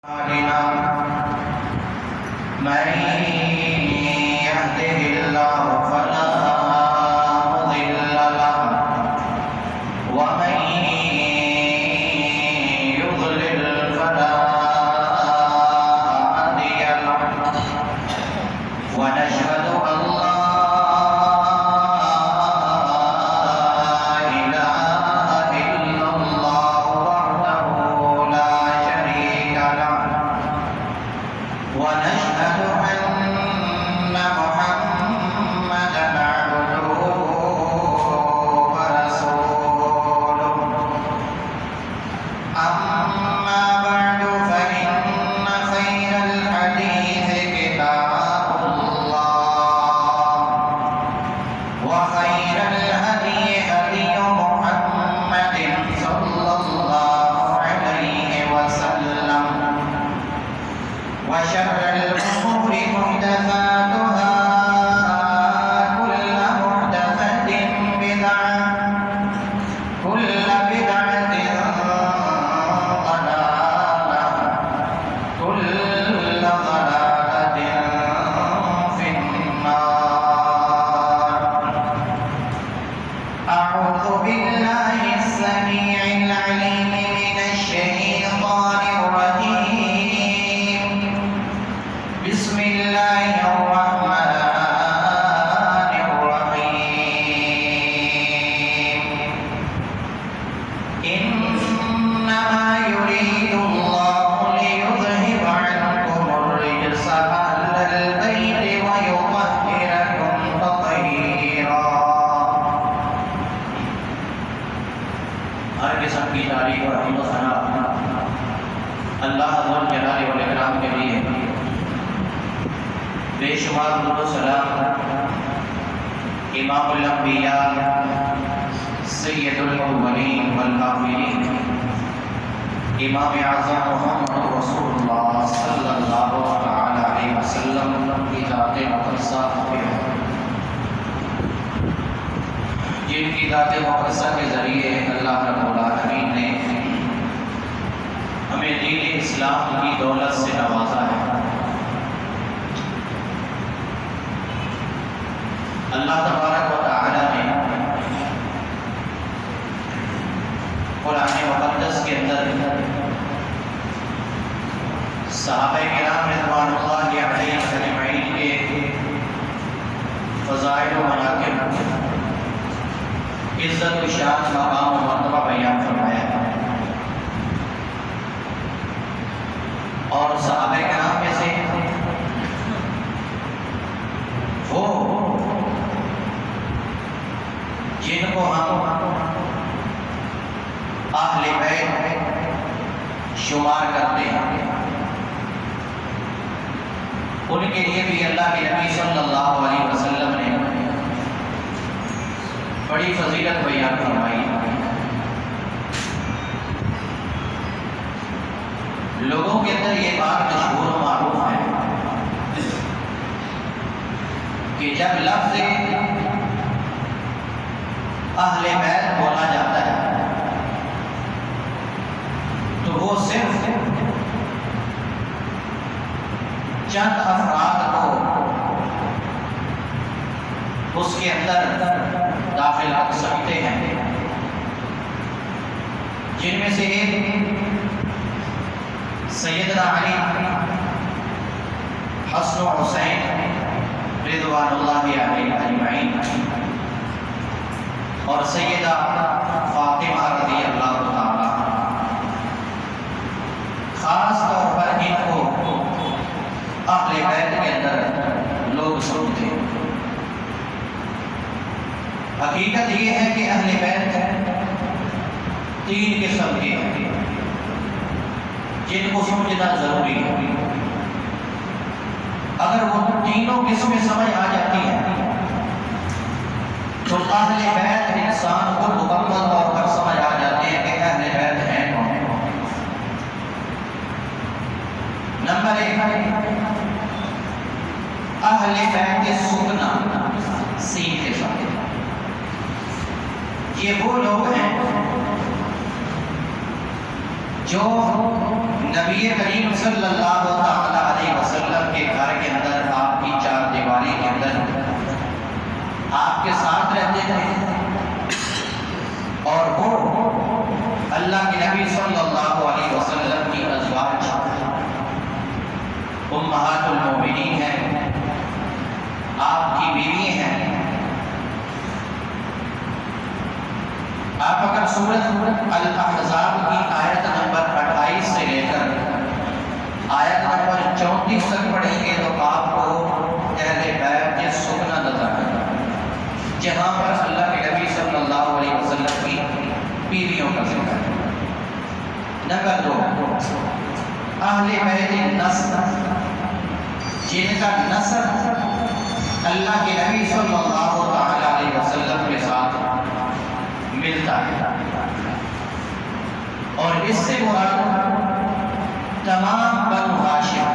من يهده الله فلا مضل له ومن يضلل فلا هادي له ونشهد أن لا إله إلا الله وحده لا شريك له ونشهد أن محمدا عبده ورسوله أما بعد فإن خير الحديث كتاب الله وخير الهدي هدي محمد صلى الله عليه وسلم وشر الأمور محدثاتها كل محدثة بدعة كل بدعة ضلالة كل ضلالة في النار أعوذ بالله السميع العليم من الشيطان الرجيم بسم الله الرحمن الرحيم إنما يريد الله ليذهب عنكم الرجس أهل البيت ويطهركم تطهيرا ہر قسم کی تعریف اور حمد و ثنا اللہ ذو الجلال والاکرام کے لیے بے شمار درود و سلام امام الانبیاء سید الاولین والآخرین امام اعظم محمد رسول اللہ صلی اللہ علیہ وسلم کی ذات مقدسہ پہ جن کی ذات مقدسہ کے ذریعے اللہ رب العالمین نے ہمیں دین اسلام کی دولت سے نوازا ہے۔ اللہ تبارک و تعالی نے قرآن مقدس کے اندر صحابہ کرام رضوان اللہ علیہم اجمعین کے فضائل و مناقب، عزت و شان، مقام و مرتبہ بیان فرمایا ہے، اور صحابہ کرام میں سے وہ جن کو ہم اہل بیت شمار کرتے ہیں، ان کے لیے بھی اللہ کے نبی صلی اللہ علیہ وسلم نے بڑی فضیلت بیان فرمائی۔ لوگوں کے اندر یہ بات مشہور و معروف ہے کہ جب لفظ اہل بیت بولا جاتا ہے تو وہ صرف چند افراد کو اس کے اندر داخل کر سکتے ہیں، جن میں سے ایک سیدنا علی، حسن و حسین رضوان اللہ علیہم اجمعین، اور سیدہ فاطمہ رضی اللہ تعالی۔ خاص طور پر ان کو اہل بیت کے اندر لوگ سمجھتے ہیں۔ حقیقت یہ ہے کہ اہل بیت تین قسم کے ہیں جن کو سمجھنا ضروری ہے۔ اگر وہ تینوں قسمیں سمجھ آ جاتی ہیں تو اہل بیت انسان کو مکمل طور پر سمجھ آ جاتے ہیں کہ اہل بیت ہیں کون۔ نمبر ایک، اہل بیت سننا، سین کے ساتھ۔ یہ وہ لوگ ہیں جو نبی کریم صلی اللہ تعالی علیہ وسلم کے گھر کے اندر آپ کی چار دیواری کے اندر آپ کے ساتھ رہتے تھے، اور وہ اللہ کے نبی صلی اللہ علیہ وسلم کی ازواج امہات المومنین ہیں، آپ کی بیوی ہیں۔ آپ اگر سورۃ الاحزاب کی آیت نمبر 28 سے لے کر آیت نمبر 34 تک پڑھیں گے تو آپ کو اہل بیت کے سکنا نظر آئے گا، جہاں پر اللہ کے نبی صلی اللہ علیہ وسلم کی بیویوں کا ذکر ہے۔ نمبر 2، اہل بیت نسل، جن کا نسل اللہ کے نبی صلی اللہ تعالی علیہ وسلم کے ساتھ ملتا ہے، اور اس سے مراد تمام بنو ہاشم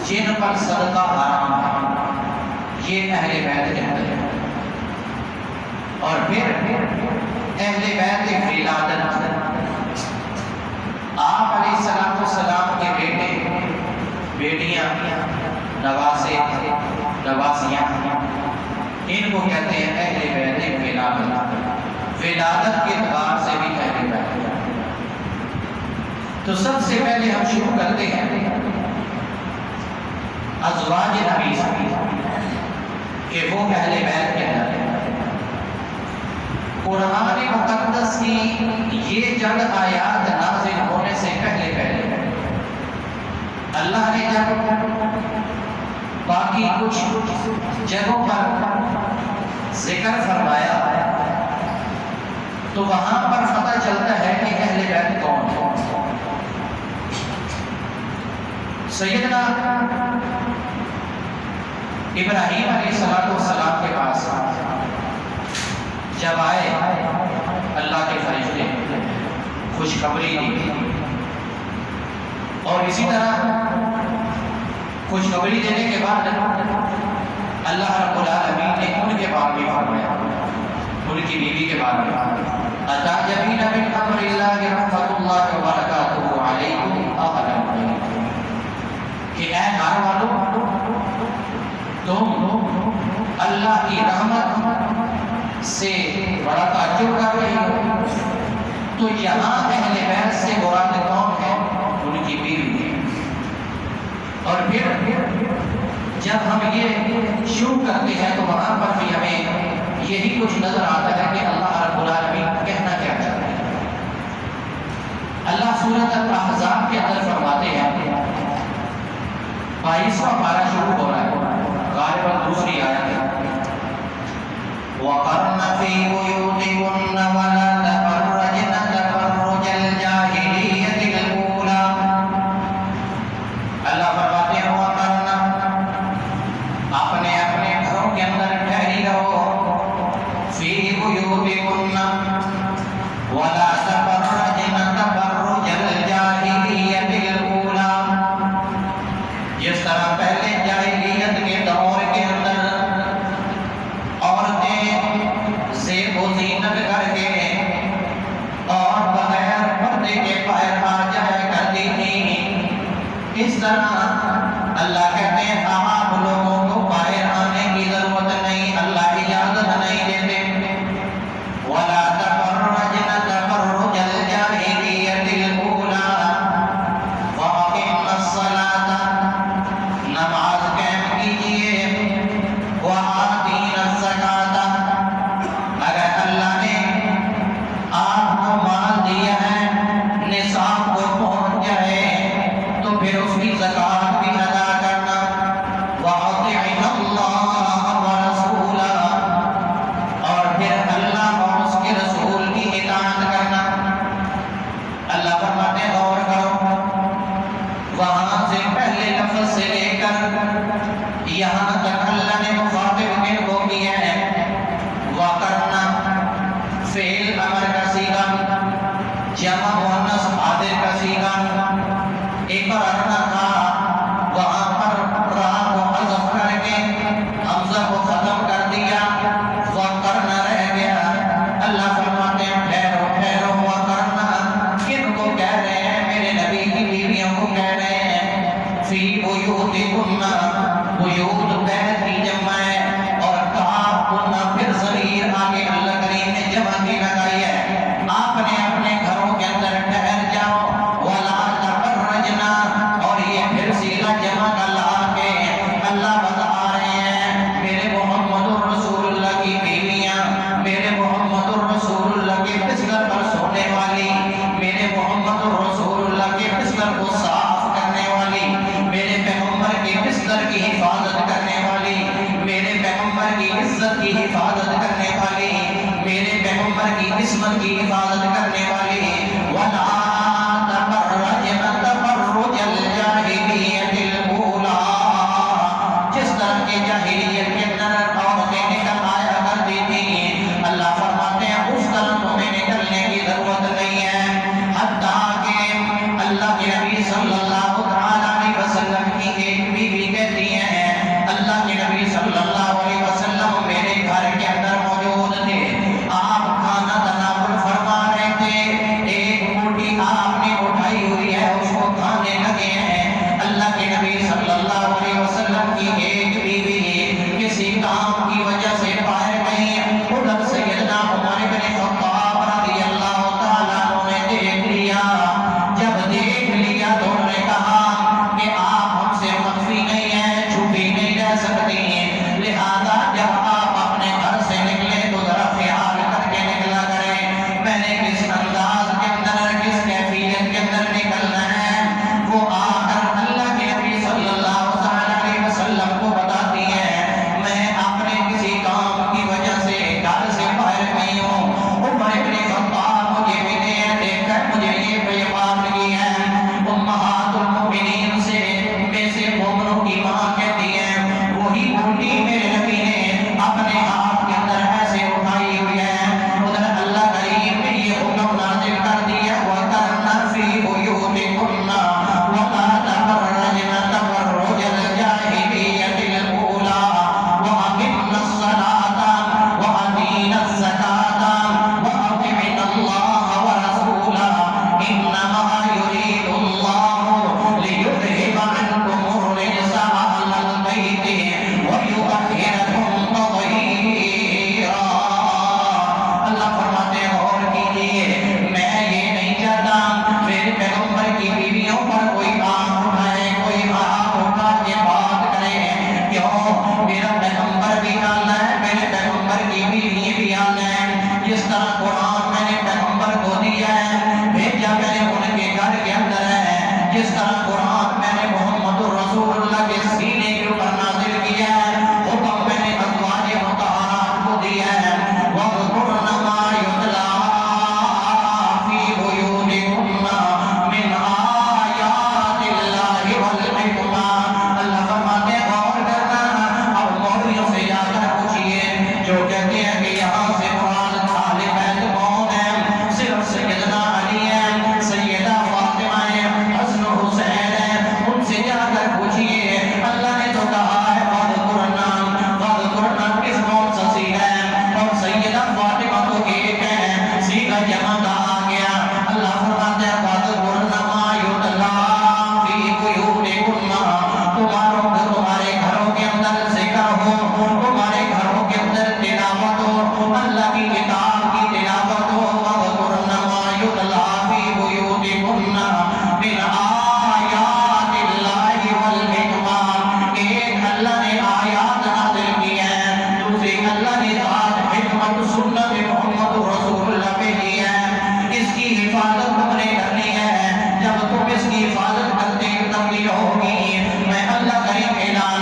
جن پر صدقہ حرام ہے، یہ اہل بیت کے اندر ہے۔ اور پھر اہل بیت ولادت، آپ علیہ السلام کے بیٹے بیٹیاں نواسے نواسیاں، ان کو کہتے ہیں اہل بیت ولادت۔ ولادت کے اعتبار سے بھی اہل بیت۔ تو سب سے پہلے ہم شروع کرتے ہیں ازواج نبی سے کہ وہ اہل بیت کے اندر ہے۔ قرآن مقدس کی یہ جنگ آیات نازل ہونے سے پہلے اللہ نے جب باقی کچھ جگہوں پر ذکر فرمایا تو وہاں پر پتہ چلتا ہے کہ اہل بیت کون ہے۔ سیدنا ابراہیم علیہ السلام کے پاس جب آئے اللہ کے فرشتے، خوشخبری دی، اور اسی طرح خوشخبری دینے کے بعد اللہ رب العالمین نے ان کے بارے میں فرمایا، ان کی بیوی کے بارے میں، اتعجبین من امر اللہ رحمۃ اللہ وبرکاتہ علیکم اہل البیت، کہ اے گھر والوں تم اللہ کی رحمت سے بڑا تعجب کر رہے ہو۔ تو یہاں اہل بیت سے مراد کون ہے؟ ان کی بیوی۔ اور پھر جب ہم یہ شروع کرتے ہیں تو وہاں پر بھی ہمیں یہی کچھ نظر آتا ہے کہ اللہ رب العالمین کہنا کیا چاہتے ہیں۔ اللہ سورۃ الاحزاب کے اندر فرماتے ہیں، 22واں پارہ شروع ہو رہا ہے، غالباً دوسری آیت ہے، وَقَرْنَ فِي بُيُوتِكُنَّ وَلَا تَبَرَّجْنَ تَبَرُّجَ الْجَاهِلِيَّةِ الْأُولَىٰ۔ اللہ فرماتے ہیں وَقَرْنَ، اپنے اپنے گھروں کے اندر ٹھہری رہو، فِي بُيُوتِكُنَّ وَلَا تَبَرَّجْنَ تَبَرُّجَ الْجَاهِلِيَّةِ الْأُولَىٰ، جس طرح پہلے جاہلیت کے دور کے اندر عورتیں زیب و زینت کر کے اور بغیر پردے کے باہر آ جایا کرتی تھی، اس طرح اللہ کہتے ہیں آپ لوگوں کو باہر آنے کی ضرورت نہیں، اللہ اجازت نہیں دیتے۔ وَلَا تَبَرَّجْنَ تَبَرُّجَ الْجَاهِلِيَّةِ الْأُولَىٰ وَأَقِمْنَ الصَّلَاةَ، نماز قائم کیجئے، وَآتِينَ الزَّکَاةَ، اگر اللہ نے آپ کو مال دیا ہے، نصاب کو پہنچ جائے تو پھر اس کی زکوٰۃ بھی ادا کرنا، وَأَطِیعْنَ اللَّهَ وَرَسُولَهُ، اور پھر اللہ اور اس کے رسول کی اطاعت کرنا۔ اللہ فرماتے ہیں غور کرو، وہاں سے پہلے لفظ سے لے کر یہاں تک اللہ نے مخاطب کن کو کیا ہے؟ وَقَرْنَ، فعل امر کا صیغہ، جمع مؤنث حاضر کا صیغہ، اقررنا تھا، وہاں پر را کو حذف کر کے حمزہ کو ختم کر دیا، وَقَرْنَ رہ گیا۔ اللہ فرماتے ہیں ٹھہرو ٹھہرو، وَقَرْنَ کن کو کہہ رہے ہیں؟ میرے نبی کی فی بیوتکن، بیوت بیت کی جمع ہے، اور کافکن پھر ضمیر آگے اللہ کریم نے جمع کی لگائی ہے، آپ نے اپنے گھروں کے اندر ٹھہر جاؤ، ولا تبرجنا، اور یہ پھر سیغہ جمع کا لا کے اللہ بتا رہے ہیں میرے محمد الرسول اللہ کی بیویاں، میرے محمد الرسول اللہ کے بستر پر سونے والی، میرے محمد الرسول اللہ کے بستر کو صاف کرنے والی، میرے پیغمبر کے بستر کی حفاظت کرنے والی، میرے پیغمبر کی عزت کی حفاظت کرنے والی، میرے پیغمبر کی عصمت کی حفاظت کرنے والی، وَلَا تَبَرَّجْنَ تَبَرُّجَ الْجَاهِلِيَّةِ الْأُولَىٰ، جس طرح کے جاہلیت کے اندر عورتیں نکل آیا کرتی تھیں، اللہ فرماتے ہیں اس طرح تمہیں نکلنے کی ضرورت نہیں ہے، حتیٰ کہ اللہ کے نبی صلی اللہ علیہ وسلم کی ایک بیوی کہتی ہیں اللہ کے نبی صلی اللہ علیہ وسلم میرے گھر کے اندر موجود تھے، آپ کھانا تناول فرما رہے تھے، ایک روٹی آپ نے اٹھائی ہوئی ہے اس کو کھانے لگے ہیں، اللہ کے نبی صلی اللہ علیہ وسلم کی ایک بیوی کسی کام کی وجہ سے باہر گئی، ادھر سیدنا عمر بن خطاب رضی اللہ تعالیٰ عنہ نے دیکھ لیا، جب دیکھ لیا تو انہوں نے کہا کہ آپ ہم سے مخفی نہیں ہیں، چھپی نہیں رہ سکتی، لہذا جب آپ اپنے گھر سے نکلے تو ذرا خیال کر کے نکلا کریں، میں نے کس انداز کے اندر کس کیفیت کے اندر نکلنا ہے، وہ آ کر اللہ کے نبی صلی اللہ علیہ وسلم کو بتاتی ہے میں اپنے کسی کام کی وجہ سے گھر سے باہر گئی ہوں، عمر بن خطاب مجھے ملے ہیں، دیکھ کر مجھے یہ بات کی ہے، امہات المؤمنین سے میں سے مومنوں کی ماں کہتی ہیں وہی روٹی میرے نبی نے اپنے ہاتھ کے اندر ایسے اٹھائی ہوئی ہے، ادھر اللہ کریم نے یہ حکم نازل کر دیا وَقَرْنَ فِي بُيُوتِكُنَّ وَلَا تَبَرَّجْنَ تَبَرُّجَ الْجَاهِلِيَّةِ الْأُولَىٰ وَأَقِمْنَ الصَّلَاةَ وَآتِينَ الزَّكَاةَ وَأَطِعْنَ اللَّهَ وَرَسُولَهُ إِنَّمَا يُرِيدُ اللَّهُ لِيُذْهِبَ عَنكُمُ الرِّجْسَ أَهْلَ الْبَيْتِ وَيُطَهِّرَكُمْ تَطْهِيرًا، اللہ فرماتے ہیں غور کیجئے میں یہ نہیں چاہتا میرے پیغمبر کی بیویوں پر کوئی آنکھ اٹھائے، کوئی ہاتھ اٹھا کے بات کرے، کیوں میرا پیغمبر بھی آنا ہے، میرے پیغمبر کی بیوی بھی آنا ہے، جس طرح قرآن میں نے پیغمبر کو دیا ہے بھیجا میں نے ان کے گھر کے اندر ہے، جس طرح قرآن میں نے محمد الرسول اللہ کے سینے کے اوپر نازل کیا ہے، حکم میں نے ازواج مطہرات کو دیا ہے وَاذْكُرْنَ مَا يُتْلَىٰ فِي بُيُوتِكُنَّ مِنْ آيَاتِ اللَّهِ وَالْحِكْمَةِ، اللہ فرماتے ہیں غور کرنا، اب مولویوں سے جا کر پوچھئے جو کہتے ہیں کہ یہاں سے مراد اہل بیت کون ہے، صرف سیدنا علی ہے، سیدہ فاطمہ ہے، حسن حسین ہے، ان سے جا کر پوچھئے، اللہ نے تو کہا ہے وَاذْكُرْنَ کس کون سا سیغہ ہے، اور سیدہ فاطمہ تو ایک ہے، سیغہ جمع کا آ گیا، اللہ فرماتے ہیں وَاذْكُرْنَ مَا يُتْلَىٰ فِي بُيُوتِكُنَّ، تمہارے گھروں کے اندر ذکر ہو، تمہارے گھروں کے اندر تلاوت ہو، اللہ کی کتاب کی تلاوت ہو، وَاذْكُرْنَ مَا يُتْلَىٰ فِي بُيُوتِكُنَّ مِنْ آيَاتِ اللَّهِ وَالْحِكْمَةِ، ایک اللہ نے آیات نازل کی ہے، دوسری اللہ نے ذات حکمت سنت محمد رسول اللہ پہ دی ہے، اس کی حفاظت تم نے کرنی ہے، جب تم اس کی حفاظت کرتے تبدیل ہوگی، میں اللہ کریم اعلان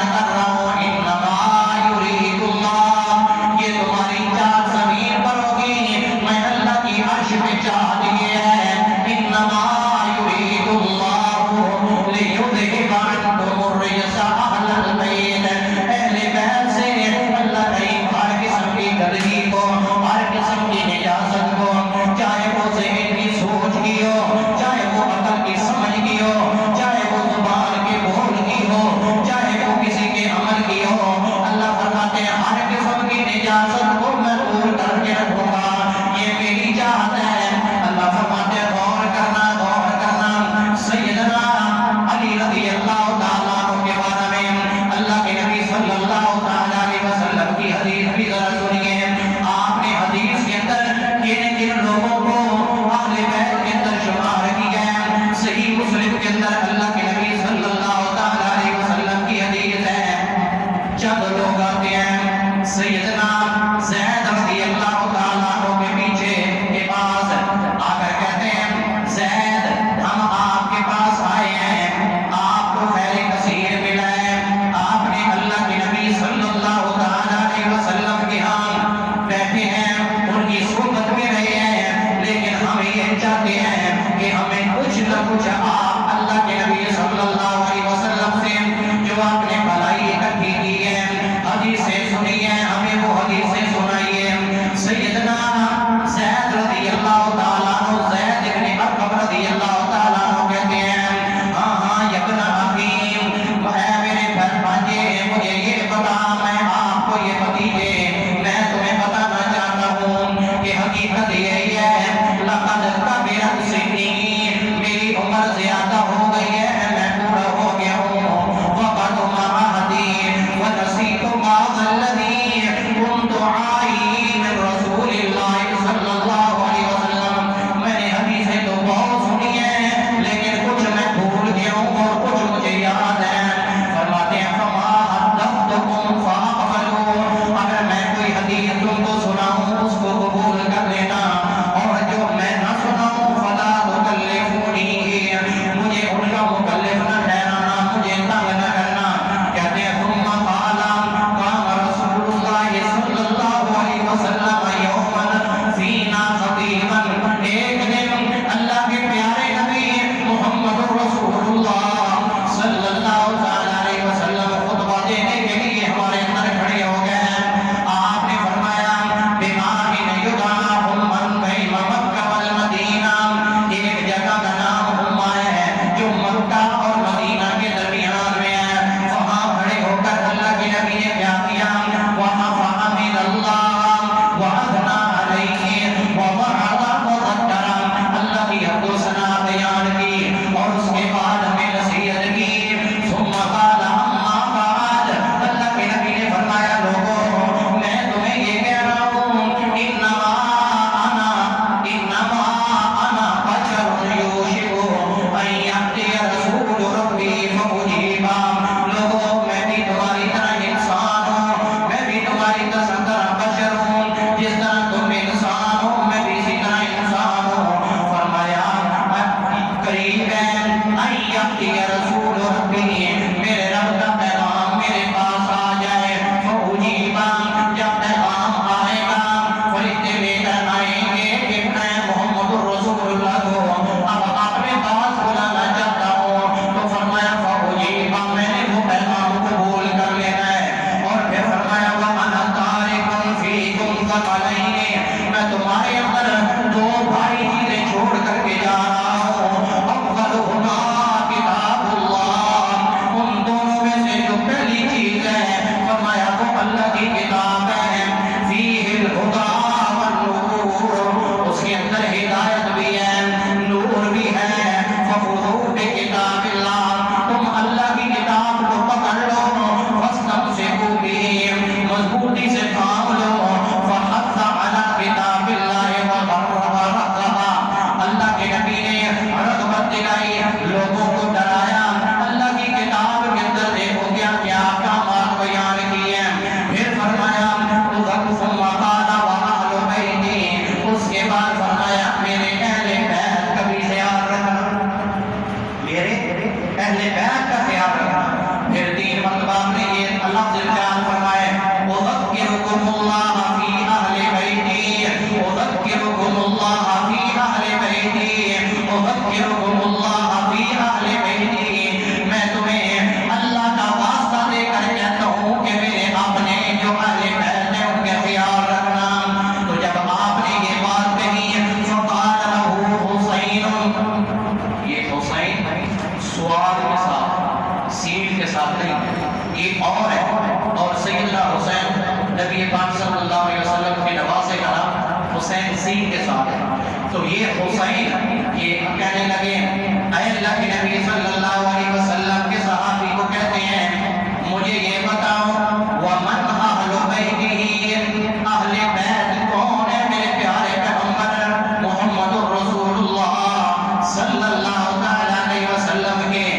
اندر اللہ کے نبی صلی اللہ علیہ وسلم کی حدیث ہے، جب لوگ آتے ہیں سیدنا زید رضی اللہ تعالیٰ عنہ کے پیچھے کے پاس آ کر کہتے ہیں زید ہم آپ کے پاس آئے ہیں، آپ کو خیر کثیر ملا ہے، آپ نے اللہ کے نبی صلی اللہ علیہ وسلم کے ہاں بیٹھے ہیں، ان کی صحبت میں رہے ہیں، لیکن ہم یہ چاہتے ہیں کہ ہمیں کچھ نہ کچھ آپ اللہ کے نبی صلی اللہ علیہ وسلم سے جو آپ نے بھلائی اکٹھی کی ہے حدیثیں سنی ہیں، ہمیں وہ حدیثیں سنائیے۔ سیدنا زید رضی اللہ تعالیٰ عنہ زید ابن ارقم رضی اللہ تعالیٰ عنہ کہتے ہیں ہاں ہاں یا ابن حکیم، اے میرے بھانجے مجھے یہ بتا، میں آپ کو یہ بتیجے میں تمہیں بتانا چاہتا ہوں کہ حقیقت یہی ہے لقد کبرت سنی، میری عمر زیادہ ہو گئی ہے، میں بوڑھا ہو گیا ہوں، وقد معاہدی ونسیت بعض الذی كنت عائی من رسول اللہ صلی اللہ علیہ وسلم، میں نے حدیثیں تو بہت سنی ہیں لیکن کچھ میں بھول گیا ہوں اور کچھ مجھے یاد ہے۔ فرماتے ہیں فما حدثتکم فاقبلوا، اگر میں کوئی حدیث تم کو سناؤں اس کو قبول کر لینا، اور جو میں نہ سناؤں فلا تکلفونی، مجھے ان کا مکلف نہ ٹھہرانا، مجھے تنگ نہ کرنا۔ کہتے ہیں ثم قال قام رسول اللہ صلی اللہ علیہ وسلم یوما فینا خطیبا، ایک دن اللہ کے پیارے نبی محمد رسول اللہ صلی اللہ علیہ وسلم خطبہ دینے کے لیے ہمارے اندر کھڑے ہو گئے ہیں۔ آپ نے فرمایا بماء یدعی من بین مکہ والمدینہ، ایک جگہ کا نام ہما ہے جو مکہ اور مدینہ کے درمیان میں ہے، وہاں کھڑے ہو کر اللہ کے نبی نے کیا کیا، وہاں فحمد اللہ واثنا علیہ ووعظ وذکر، اللہ کی حمد و ثنا بیان کی اور اس کے بعد ہمیں نصیحت کی۔ ثم قال اما بعد، اللہ کے نبی نے فرمایا لوگوں میں تمہیں یہ کہہ رہا ہوں انما انا بشر یوشک ان یأتی رسول ربی فاجیبا، لوگوں میں بھی تمہاری طرح انسان ہوں، میں بھی تمہاری طرح بشر ہوں، جس طرح تم انسان ہو میں بھی اسی طرح انسان ہوں۔ فرمایا قریب ہے ان یأتی رسول ربی، میرے رب کا پیغام میرے پاس آ جائے، فاجیبا، جب پیغام آئے گا فرشتے لے کر آئیں گے کہ میں محمد رسول اللہ کو اب اپنے پاس بلانا چاہتا ہوں، تو فرمایا فاجیبا، میں نے وہ پیغام قبول کر لینا ہے، اور پھر فرمایا وانا تارک فیکم ثقلین، میں تمہارے اندر دو بھاری چیزیں چھوڑ کر کے جا رہا ہوں، اولہما کتاب اللہ، ان دونوں میں سے جو پہلی چیز ہے فرمایا وہ اللہ کی کتاب ہے، فیہ الہدی والنور، اس کے اندر ہدایت بھی ہے نور بھی ہے، فخذوا بکتاب اللہ، تم اللہ کی کتاب کو پکڑ لو، واستمسکوا بہ، مضبوطی سے تھام لو، فحث علی کتاب اللہ وغربها، اللہ کے نبی نے رغبت دلائی، لوگوں کو ڈرایا، اللہ کی کتاب کے اندر دیکھو کیا کیا احکامات بیان کیے ہیں، پھر فرمایا ثم قال واہل بیتی، اس کے بعد فرمایا میرے اہل بیت کا بھی خیال رکھنا، میرے اہل بیت کا خیال رکھنا۔ پھر تین مرتبہ نے یہ لفظ ارشاد فرمائے اذکرکم اللہ فی اہل بیتی، اذکرکم اللہ فی اہل بیتی، اذکرکم اللہ فی اہل بیتی، میں تمہیں اللہ کا واسطہ دے کر کہتا ہوں کہ میرے اپنے جو اہل بیت ہیں ان کے خیال رکھنا۔ تو جب آپ نے یہ بات کہی فقال له حسین، یہ حسین سواد کے ساتھ سین کے ساتھ نہیں، یہ اور ہے، اور سیدنا حسین نبی پاک صلی اللہ علیہ وسلم کے نواسے کا نام حسین سین کے ساتھ ہے، تو یہ حسین یہ کہنے لگے اے اللہ کے نبی صلی اللہ علیہ وسلم کے صحابی کو کہتے ہیں مجھے یہ بتاؤ ومن اہل بیتہ، اہل بیت کون ہے میرے پیارے پیغمبر محمد رسول اللہ صلی اللہ علیہ وسلم کے،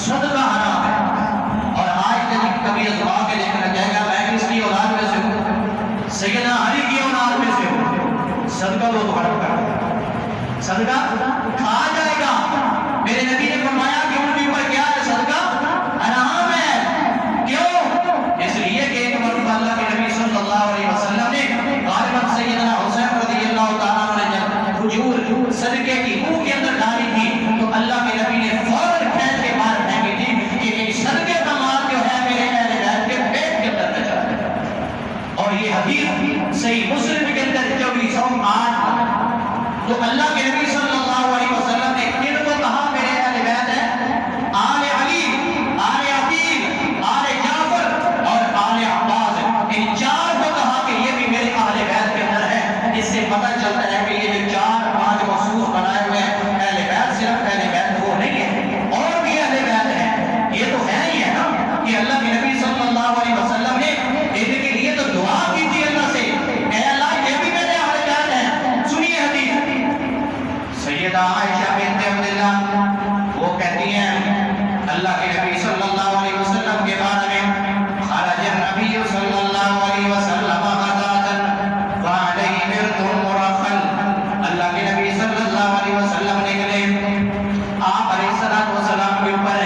صدقہ حرام ہے۔ اور آج کبھی ازما کے دیکھنا جائے گا میں کس کی اولاد میں سے ہوں؟ سیدنا علی کی اولاد میں سے ہوں۔ صدقہ وہ حرام کر دیا، صدقہ کھا جائے گا۔ میرے نبی نے فرمایا کہ ان کے اوپر کیا ہے؟ صدقہ حرام ہے۔ کیوں؟ اس لیے کہ ایک مرتبہ اللہ کے نبی صلی اللہ علیہ وسلم نے غالباً سیدنا حسین رضی اللہ تعالیٰ عنہ نے جب کھجور صدقے کی منہ کے اندر ڈالی تھی تو اللہ کے نبی نے فوراً کھینچ کے باہر پھینکی تھی کہ ایک صدقے کا مال جو ہے میرے اہل بیت کے پیٹ کے اندر نہ جائے۔ اور یہ حدیث صحیح مسلم کے اندر 2408 تو اللہ کے نبی صلی اللہ علیہ وسلم نے کن کو کہا میرے اہل بیت ہے؟ آل علی، آل عقیل، آل جعفر اور آل عباس، ان چار کو کہا کہ یہ بھی میرے اہل بیت کے اندر ہے۔ اس سے پتہ چلتا ہے کہ یہ جو چار پانچ مخصوص بنائے ہوئے ہیں اہل بیت، صرف اہل بیت وہ نہیں ہے، اور بھی اہل بیت ہیں۔ یہ تو ہے ہی ہے نا کہ اللہ کے نبی صلی اللہ علیہ وسلم نے ان کے لیے تو دعا کی تھی اللہ سے، اے اللہ یہ بھی میرے اہل بیت ہیں۔ سنیے حدیث سیدہ عائشہ بنت عبداللہ وہ کہتی ہیں اللہ کے نبی صلی اللہ علیہ وسلم کے بارے میں، خرج النبی صلی اللہ علیہ وسلم غداۃ وعلیہ برد مرخل، اللہ کے نبی صلی اللہ علیہ وسلم نکلے، آپ علیہ السلام کے اوپر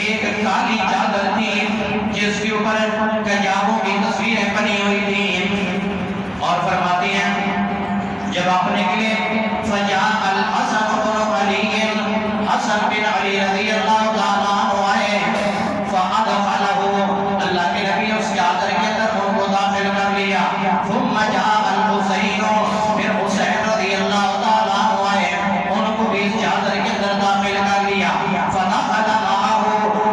ایک کالی چادر تھی جس کے اوپر کجاووں کی تصویریں بنی ہوئی تھیں، اور فرماتی ہیں جب آپ نکلے فجاء الحسن بن علی، حسن بن علی رضی اللہ تعالیٰ عنہ آئے، فادخلہ، اللہ کے نبی اس چادر کے اندر ان کو داخل کر لیا، ثم جاء الحسین، پھر حسین رضی اللہ تعالیٰ عنہ آئے، ان کو بھی اس چادر کے اندر داخل کر لیا، فدخل معه،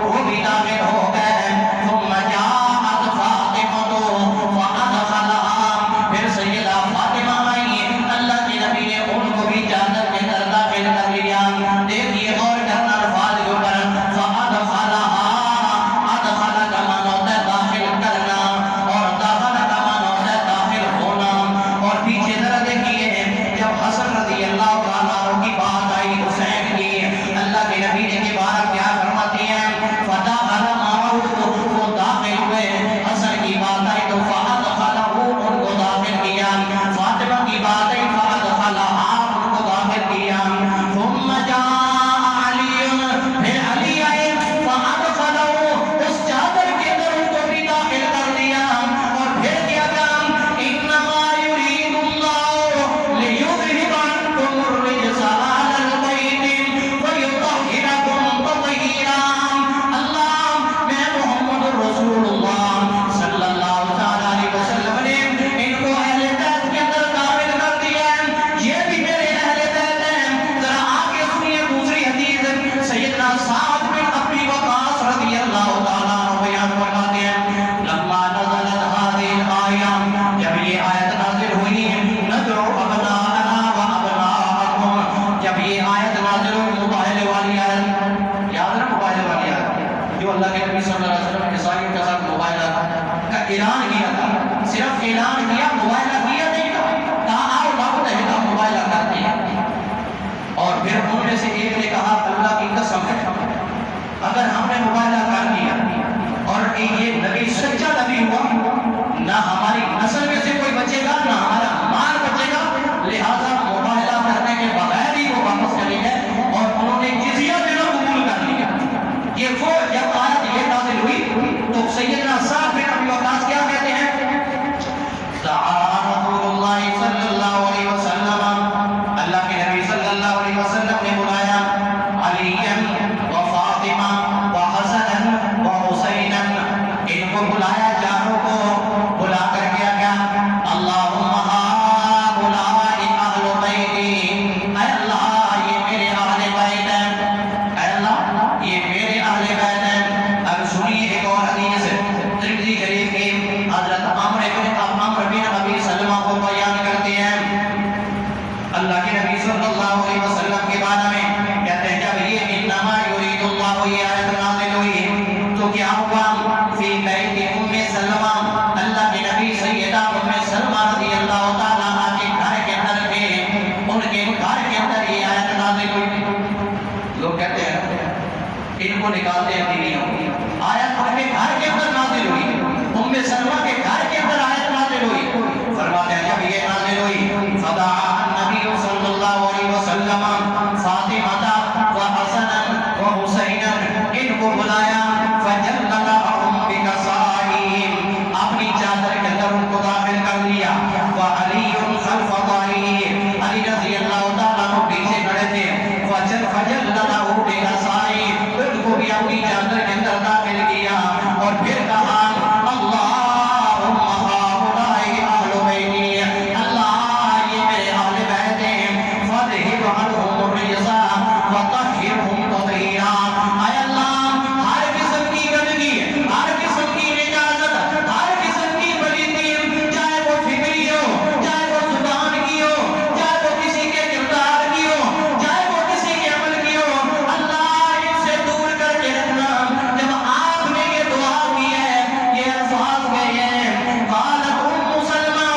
وہ بھی داخل ہو گئے، ثم جاءت فاطمہ فادخلها، پھر سیدہ فاطمہ آئی، اللہ کے نبی نے ان کو بھی چادر کے اندر داخل کر لیا۔ دیکھیے اور کرنا الفاظ کے اوپر فادخلها، ادخل کا معنی ہوتا ہے داخل کرنا، اور داخل کا معنی ہوتا ہے داخل ہونا۔ اور پیچھے ذرا دیکھیے جب حسن رضی اللہ تعالیٰ عنہ کی بات آئی حسین کی، اللہ کے نبی نے کے بارے کیا فرماتی ہیں؟ فدخل معه، وہ داخل ہوئے، حسن کی بات آئی تو فادخلہ، ان کو داخل کیا، فاطمہ کی بات آئی فادخلها، ان کو داخل کیا، ثم جاء علی، پھر علی آئے، فادخلہ، اس چادر کے اندر ان کو بھی داخل کر دیا، اور پھر کیا کام؟ انما یرید اللہ لیذہب عنکم الرجس اہل البیت ویطہرکم تطہیرا۔ اللہ، میں محمد رسول اللہ صلی اللہ تعالیٰ علیہ وسلم نے ان کو اہل بیت کے اندر داخل کر دیا ہے، یہ بھی میرے اہل بیت ہیں۔ ذرا آگے سنیے دوسری حدیث سیدنا سعد بن ابی وقاص رضی اللہ تعالیٰ عنہ بیان فرماتے ہیں لما نزلت هذه الآیہ، جب یہ آیت نازل ہوئی ندعو ابناءنا و ابناءکم، جب یہ آیت نازل ہوئی مباہلے والی آیت، یاد ہے مباہلے والی آیت جو اللہ کے نبی صلی اللہ علیہ وسلم عیسائیوں کے ساتھ مباہلہ کا اعلان کیا تھا، صرف اعلان کیا، مباہلہ کیا نہیں تھا، کہا آؤ وقت ہے کہ مباہلہ کرتے ہیں۔ اور پھر ان میں سے ایک نے کہا اللہ کی قسم ہے اگر ہم نے مباہلہ کر دیا اور یہ نبی سچا نبی ہوا، نہ ہماری نسل میں سے کوئی بچے گا نہ ہمارا مال بچے گا، لہذا مباہلہ کرنے کے بغیر ہی وہ واپس چلے گئے، اور انہوں نے جزیہ دینا قبول کر لیا۔ یہ وہ جب آیت یہ نازل ہوئی تو سیدنا سعد بن ابی وقاص کیا کہتے ہیں؟ دعا رسول اللہ صلی اللہ علیہ وسلم، اللہ کے نبی صلی اللہ علیہ وسلم نے بلایا علی و فاطمہ و حسن و حسین، ان کو بلایا چاروں کو، بلا کر کیا کیا؟ اللہم ہؤلاء اہل بیتی، اے اللہ یہ میرے اہل بیت ہیں، اے اللہ یہ میرے اہل بیت ہیں۔ اب سنیے ایک اور حدیث ترمذی شریف کی، حضرت عمرو بن ابی سلمہ کو بیان کرتے ہیں اللہ کے نبی صلی اللہ علیہ وسلم کے بارے میں، کہتے ہیں جب یہ انما یرید اللہ یہ آیت نازل ہوئی تو کیا ہوا؟ فی بیت ام سلمہ، اللہ کے نبی سیدہ ام سلمہ رضی اللہ تعالیٰ عنہ کے گھر کے اندر تھے، ان کے گھر کے اندر یہ آیت نازل ہوئی۔ لوگ کہتے ہیں کو نکالتے ہیں بیویوں کی. آیت ان کے گھر کے اندر نازل ہوئی, ام سلمہ کے گھر کے اندر آیت نازل ہوئی. فرماتے ہیں جب یہ نازل ہوئی فدعا النبی صلی اللہ علیہ وسلم فاطمہ و حسنا و حسینا, ان کو بلایا فجللہم بکسائہم, اپنی چادر کے اندر ان کو داخل کر لیا. وعلی خلف ظہرہ, علی رضی اللہ تعالیٰ عنہ پیچھے کھڑے تھے. فجللہم بکسائہم, ان کو بھی اپنی چادر کے اندر داخل کیا اور پھر کہا اللہم ہؤلاء اہل بیتی, اللہ یہ میرے اہل بیت ہیں, فاذہب عنہم الرجس وطہرہم تطہیرا. اے اللہ ہر قسم کی گندگی, ہر قسم کی نجاست, ہر قسم کی پلیتی, چاہے وہ فکری ہو, چاہے وہ زبان کی ہو, چاہے وہ کسی کے کردار کی ہو, چاہے وہ کسی کے عمل کی ہو, اللہ ان سے دور کر کے رکھنا. جب آپ نے یہ دعا کی ہے, یہ الفاظ گئے ہیں, قالت ام سلمہ,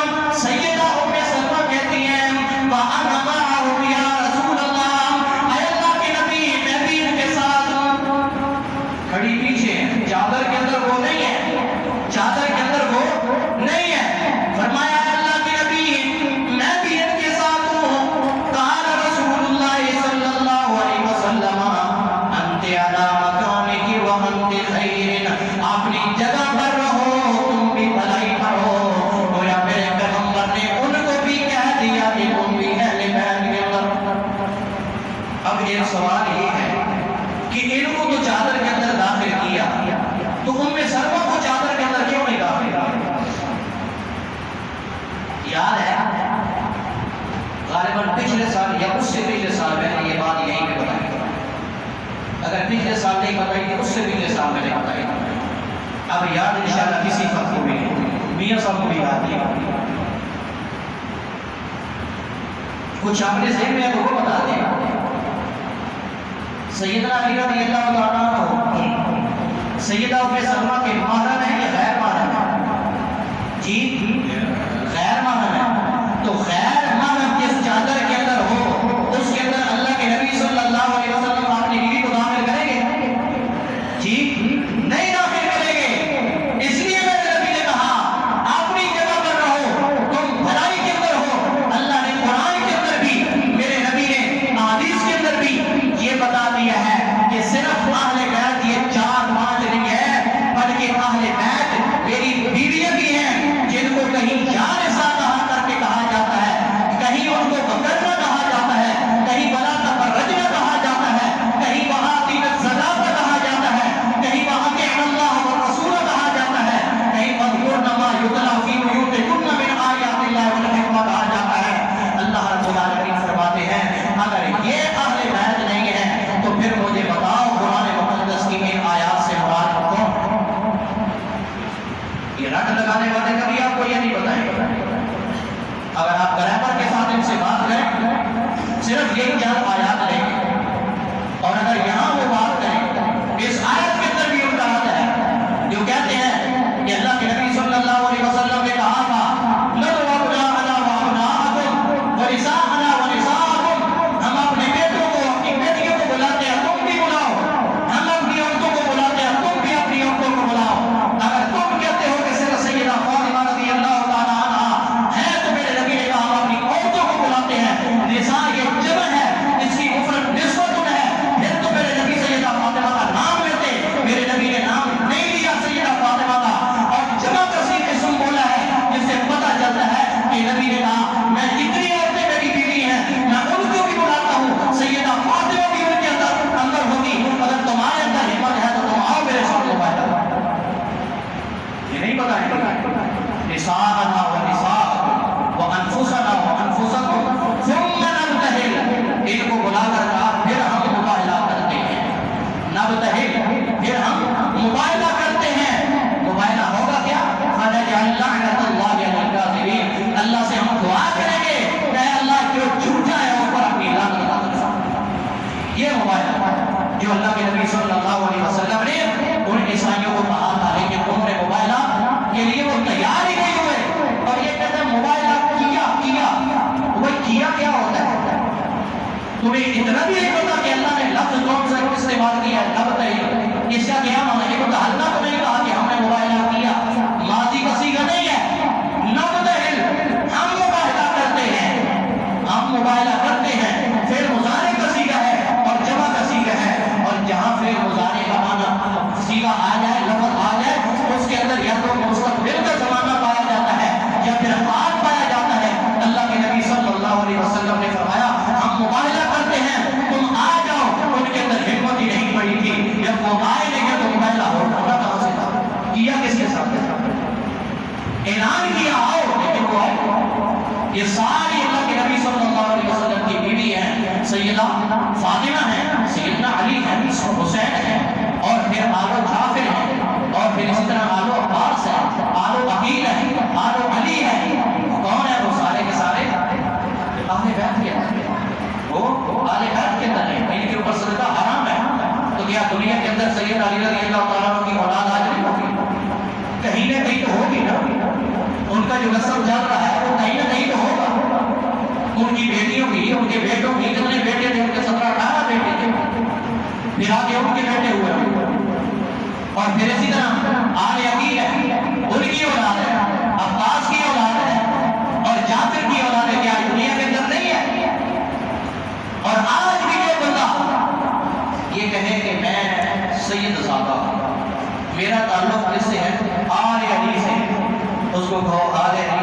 سیدہ ام سلمہ کہتی ہیں وَأَنَا مَعَهُمْ یا رسول اللہ, اے اللہ کے نبی میں بھی ان کے ساتھ کھڑی پیچھے, چادر کے اندر وہ نہیں ہے, چادر کے اندر وہ نہیں ہے. فرمایا اے اللہ کے نبی میں بھی ان کے ساتھ ہوں. قال رسول اللہ صلی اللہ علیہ وسلم انت علی مکانک وانت خیر, اپنی جگہ پر رہو, تم بھی بھلائی پر ہو. گویا میرے پیغمبر نے ان کو بھی کہہ دیا کہ تم بھی اہل بیت کے اندر. اب ایک سوال یہ ہے کہ ان کو تو چادر کے اندر داخل کیا, تو ام سلمہ کو چادر کے اندر کیوں نہیں داخل کیا؟ یاد ہے غالباً پچھلے سال یا اس سے پچھلے سال میں نے یہ بات یہیں پہ بتائی. اگر پچھلے سال نہیں بتائی تو اس سے پچھلے سال میں نے بتائی. اب یاد انشاءاللہ کسی فرق کو بھی میاں صاحب کو بھی یاد نہیں, کچھ اپنے ذہن میں تو وہ بتا دیں. سیدنا علی رضی اللہ تعالیٰ عنہ سیدہ ام سلمہ کے محرم ہیں یا غیر محرم ہیں؟ جی غیر محرم ہے. تو غیر محرم جس چادر کے اندر ہو اس کے اندر اللہ کے نبی صلی اللہ علیہ وسلم اپنی بیوی کو داخل کریں گے؟ جی نہیں داخل کریں گے. اس لیے میرے نبی نے کہا اپنی جگہ پر رہو, تم بھلائی کے اندر ہو. اللہ نے قرآن کے اندر بھی, میرے نبی نے احادیث کے اندر بھی یہ بتا دیا ہے کہ صرف اہل بیت یہ 4-5 نہیں ہے, بلکہ اہل بیت میری بیویاں بھی ہیں جن کو کہیں جان سا کہا کر کے کہا جاتا ہے, کہیں ان کو بکرنا کہا جاتا ہے, کہیں بلا تبرجنا کہا جاتا ہے, کہیں وہاں تینت سزا کہا جاتا ہے, کہیں وہاں کے اللہ و رسول کہا جاتا ہے, کہیں مذکورن ما یتلی فی بیوتکن من آیات اللہ والحکمہ کہا جاتا ہے. اللہ رب العالمین فرماتے ہیں اگر یہ اہل بیت نہیں ہے تو پھر مجھے بتاؤ قرآن مقدس کی ان آیات سے مراد کون؟ یہ رٹ لگانے والے کبھی آپ کو یہ نہیں بتائیں. اگر آپ گرامر کے ساتھ ان سے بات کریں, صرف یہ 4 آیات لیں, اور اگر یہاں وہ بات کریں اس آیت کے اندر بھی ان کا حد ہے جو کہتے ہیں کہ اللہ کے نبی صلی اللہ علیہ وسلم نے کہا تھا لَنُوَبْنَا وَأَبْنَاءَكُمْ وَنِسَاءَنَا وَنِسَاءَكُمْ, ہم اپنے بیٹوں کو اپنی بیٹیوں کو بلاتے ہیں, تم بھی بلاؤ. ہم اپنی عورتوں کو بلاتے ہیں, تم بھی اپنی عورتوں کو بلاؤ. اگر تم کہتے ہو کہ صرف سیدہ فاطمہ رضی اللہ تعالیٰ عنہا ہے تو میرے نبی نے کہا ہم اپنی عورتوں کو بلاتے ہیں. نساء یہ جمع ہے, اس کی مفرد نسوۃ ہے. پھر تو میرے نبی سیدہ فاطمہ کا نام لیتے, میرے نبی نے نام نہیں لیا سیدہ فاطمہ کا, اور جمع کثیر اسم بولا ہے جس سے پتہ چلتا ہے کہ نبی نے کہا میں جتنی عورتیں میری بیوی ہیں میں ان کو بھی بلاتا ہوں, سیدہ فاطمہ بھی ان کے اندر ہوگی. اگر تمہارے اندر ہمت ہے تو تم آؤ میرے ساتھ مباہلہ. یہ نہیں پتا ہے نساءنا ونساءکم وانفسنا وانفسکم ثم نبتہل, ان کو بلا کر کہا پھر ہم مباہلہ کرتے ہیں. نبتہل پھر ہم مباہلہ کرتے ہیں. مباہلہ ہوگا کیا؟ فنجعل لعنۃ اللہ علی الکاذبین, اللہ سے ہم دعا کریں گے کہ اللہ جو جھوٹا ہے اس پر اپنی لعنت ڈالنا. یہ مباہلہ جو اللہ کے نبی صلی اللہ علیہ وسلم نے ان عیسائیوں کو کہا تھا, لیکن انہوں نے مباہلہ کے لیے وہ تیار ہی نہیں ہوئے, اور یہ کہتے ہیں مباہلہ کیا. وہ کیا ہوتا ہے؟ تمہیں اتنا بھی نہیں پتا کہ اللہ نے لفظ کون سا استعمال کیا ہے؟ اس کا کیا معنی ہے؟ متحلہ کو نہیں کہا کہ ہم نے مباہلہ کیا، ماضی کا صیغہ نہیں ہے، نبتہل ہم مباہلہ کرتے ہیں، ہم مباہلہ کرتے ہیں، پھر مضارع کا صیغہ ہے اور جمع کا صیغہ ہے، اور جہاں پھر مضارع کا معنی صیغہ آ جائے، لفظ آ جائے، اس کے اندر یا تو مستقبل کا زمانہ پایا جاتا ہے یا پھر حال پایا جاتا ہے۔ اللہ کے نبی صلی اللہ علیہ وسلم نے فرمایا ہم مباہلہ کرتے ہیں، تم آ جاؤ، ان کے اندر ہمت ہی نہیں پڑی تھی، جب وہ آئے نہیں تو مباہلہ ہونا کہاں سے تھا؟ کیا کس کے ساتھ اعلان کیا آؤ، لیکن وہ آئے۔ یہ ساری اللہ کے نبی صلی اللہ علیہ وسلم کی بیوی ہیں، سیدہ فاطمہ ہیں، سیدنا علی ہیں، حسین ہیں، اور پھر آلو جعفر ہیں، اور پھر اسی طرح آلو عباس ہے، آلو عقیل ہے، آلو علی ہے۔ کون ہے وہ؟ سارے کے سارے اہل بیت کے اندر، وہ اہل بیت کے اندر ہیں، ان کے اوپر صدقہ حرام ہے۔ تو کیا دنیا کے اندر سید علی رضی اللہ تعالیٰ عنہ کی اولاد آج نہیں ہوگی؟ کہیں نہ کہیں تو ہوگی نا، ان کا جو نسل چل رہا ہے وہ کہیں نہ کہیں تو ہوگا، ان کی بیٹیوں کی، ان کے بیٹوں کی، کتنے بیٹے تھے ان کے؟ 17-18 بیٹے تھے، پھر آگے ان کے بیٹے ہوئے، اور پھر اسی طرح آل عقیل ہے، ان کی اولاد ہے، عباس کی اولاد ہے، اور جعفر کی اولاد ہے۔ کیا دنیا کے اندر نہیں ہے؟ اور آج بھی جو بندہ یہ کہے کہ میں سید زادہ ہوں، میرا تعلق کس سے ہے؟ آل علی سے، اس کو کہو آل علی